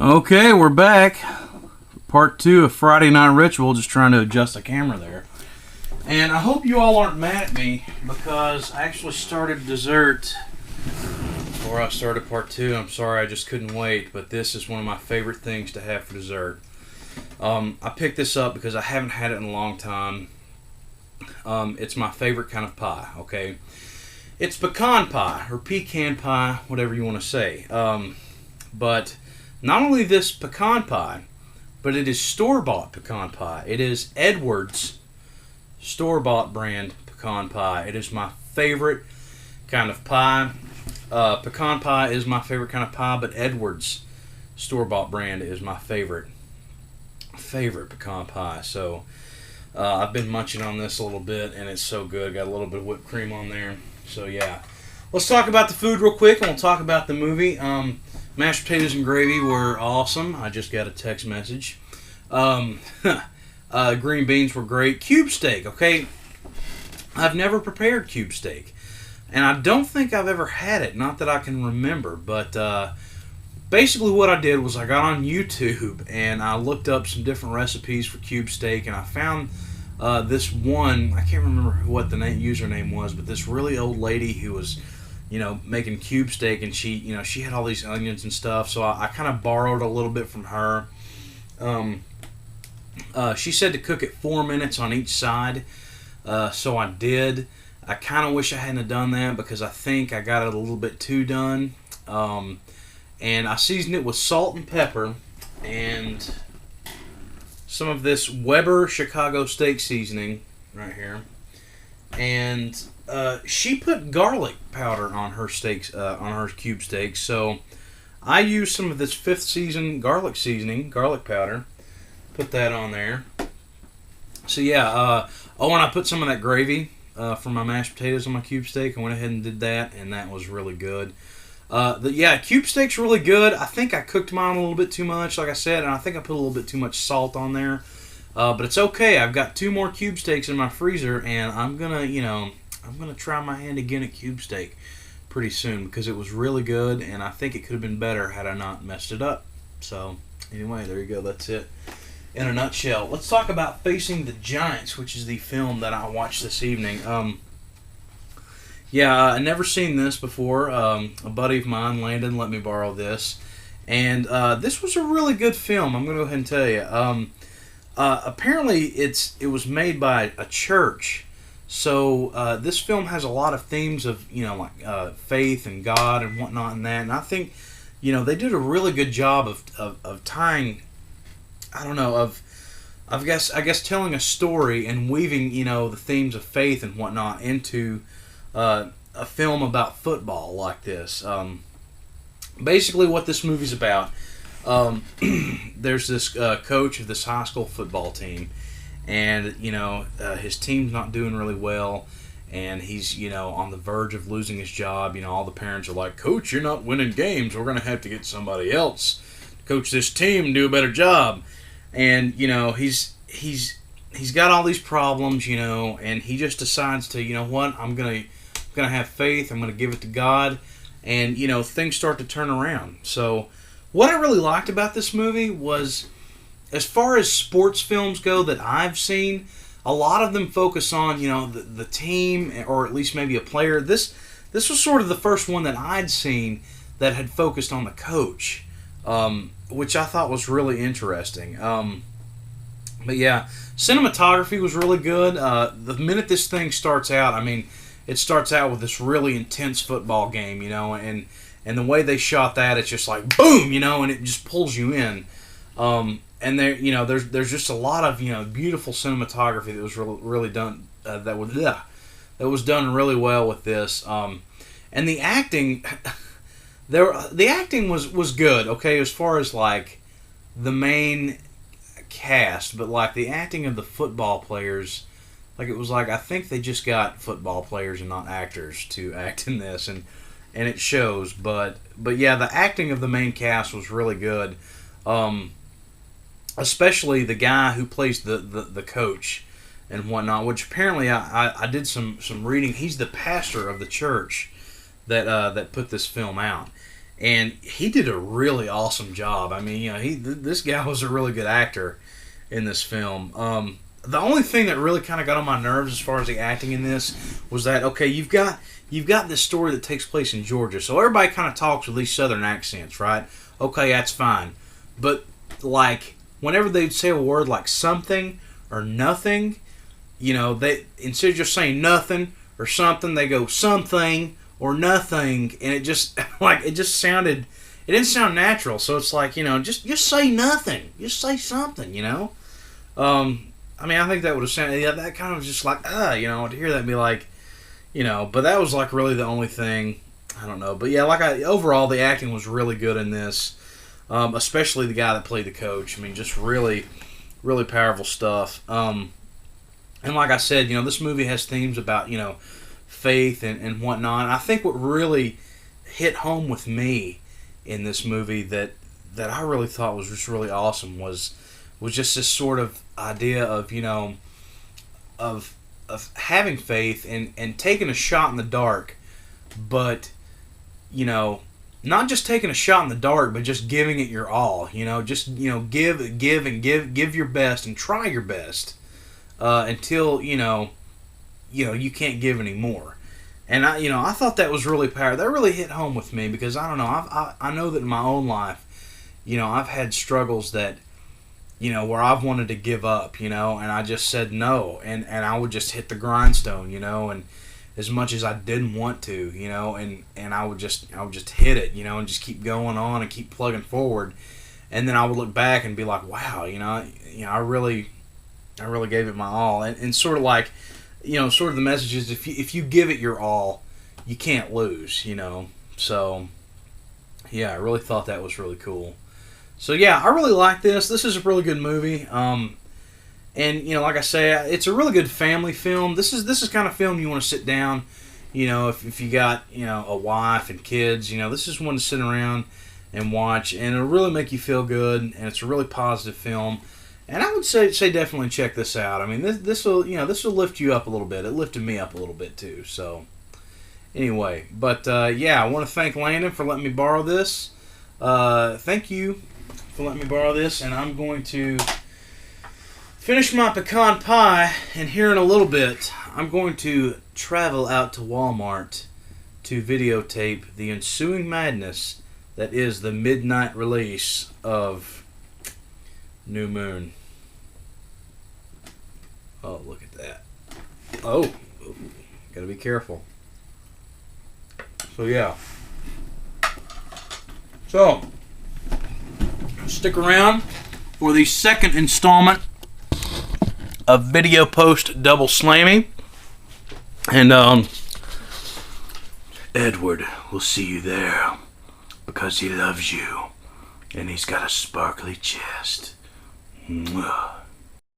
Okay, we're back. Part 2 of Friday Night Ritual. Just trying to adjust the camera there. And I hope you all aren't mad at me because I actually started dessert before I started part 2. I'm sorry, I just couldn't wait. But this is one of my favorite things to have for dessert. I picked this up because I haven't had it in a long time. It's my favorite kind of pie, okay? It's pecan pie, or pecan pie, whatever you want to say. But not only this pecan pie, but it is store-bought pecan pie. It is Edwards store-bought brand pecan pie. It is my favorite kind of pie. Pecan pie is my favorite kind of pie, but Edwards store-bought brand is my favorite pecan pie. So I've been munching on this a little bit, and it's so good. Got a little bit of whipped cream on there. So yeah, let's talk about the food real quick, and we'll talk about the movie. Mashed potatoes and gravy were awesome. I just got a text message. Green beans were great. Cube steak, okay? I've never prepared cube steak, and I don't think I've ever had it. Not that I can remember, but basically what I did was I got on YouTube and I looked up some different recipes for cube steak, and I found this one. I can't remember what the username was, but this really old lady who was, making cube steak, and she had all these onions and stuff. So I kind of borrowed a little bit from her. She said to cook it 4 minutes on each side, so I did. I kind of wish I hadn't done that because I think I got it a little bit too done. And I seasoned it with salt and pepper and some of this Weber Chicago steak seasoning right here. And she put garlic powder on her steaks, on her cube steaks. So I used some of this 5th season garlic seasoning, garlic powder. Put that on there. So yeah, and I put some of that gravy for my mashed potatoes on my cube steak. I went ahead and did that, and that was really good. Cube steak's really good. I think I cooked mine a little bit too much, like I said, and I think I put a little bit too much salt on there. But it's okay. I've got 2 more cube steaks in my freezer, and I'm gonna try my hand again at cube steak pretty soon because it was really good, and I think it could have been better had I not messed it up. So anyway, there you go. That's it in a nutshell. Let's talk about Facing the Giants, which is the film that I watched this evening. I never seen this before. A buddy of mine, Landon, let me borrow this, and this was a really good film. I'm going to go ahead and tell you. Apparently, it was made by a church, so this film has a lot of themes of faith and God and whatnot and that. And I think they did a really good job of tying. I guess telling a story and weaving the themes of faith and whatnot into a film about football like this. Basically, what this movie's about. There's this coach of this high school football team, and his team's not doing really well, and he's on the verge of losing his job. All the parents are like, "Coach, you're not winning games. We're gonna have to get somebody else to coach this team and do a better job." And he's got all these problems, and he just decides to, what, I'm gonna have faith. I'm gonna give it to God, and things start to turn around. So what I really liked about this movie was, as far as sports films go that I've seen, a lot of them focus on the team, or at least maybe a player. This was sort of the first one that I'd seen that had focused on the coach, which I thought was really interesting. But yeah, cinematography was really good. The minute this thing starts out, it starts out with this really intense football game, and the way they shot that, it's just like boom, and it just pulls you in. And there, there's just a lot of beautiful cinematography that was really done. That was done really well with this. And the acting, the acting was good. Okay, as far as like the main cast, but like the acting of the football players, like it was like I think they just got football players and not actors to act in this, and it shows. But yeah, the acting of the main cast was really good. Especially the guy who plays the coach and whatnot, which apparently I did some reading. He's the pastor of the church that put this film out, and he did a really awesome job. I mean, this guy was a really good actor in this film. The only thing that really kind of got on my nerves as far as the acting in this was that, okay, you've got this story that takes place in Georgia, so everybody kind of talks with these southern accents, right? Okay, that's fine. But, like, whenever they'd say a word like something or nothing, they, instead of just saying nothing or something, they go something or nothing, and it just, it didn't sound natural. So it's like, just say nothing. Just say something, I mean, I think that would have sounded, that kind of was just like, to hear that and be like, but that was like really the only thing, I don't know. But yeah, overall, the acting was really good in this, especially the guy that played the coach. I mean, just really, really powerful stuff. And like I said, this movie has themes about, faith and whatnot. I think what really hit home with me in this movie that I really thought was just really awesome was just this sort of idea of, of having faith and taking a shot in the dark, but, not just taking a shot in the dark, but just giving it your all, just, give your best and try your best, until, you can't give anymore. And I thought that was really powerful. That really hit home with me because I don't know, I know that in my own life, I've had struggles that, where I've wanted to give up, and I just said no, and I would just hit the grindstone, and as much as I didn't want to, and I would just hit it, and just keep going on and keep plugging forward, and then I would look back and be like, wow, I really gave it my all, and sort of like, sort of the message is if you give it your all, you can't lose, so yeah, I really thought that was really cool. So yeah, I really like this. This is a really good movie. And like I say, it's a really good family film. This is kind of film you want to sit down, if you got, a wife and kids, this is one to sit around and watch, and it'll really make you feel good, and it's a really positive film. And I would say definitely check this out. I mean, this will lift you up a little bit. It lifted me up a little bit too. So anyway, but yeah, I want to thank Landon for letting me borrow this. Thank you for letting me borrow this, and I'm going to finish my pecan pie, and here in a little bit I'm going to travel out to Walmart to videotape the ensuing madness that is the midnight release of New Moon. Oh, look at that. Oh, gotta be careful. So yeah, so stick around for the second installment of Video Post Double Slammy. And Edward will see you there because he loves you and he's got a sparkly chest. Mwah.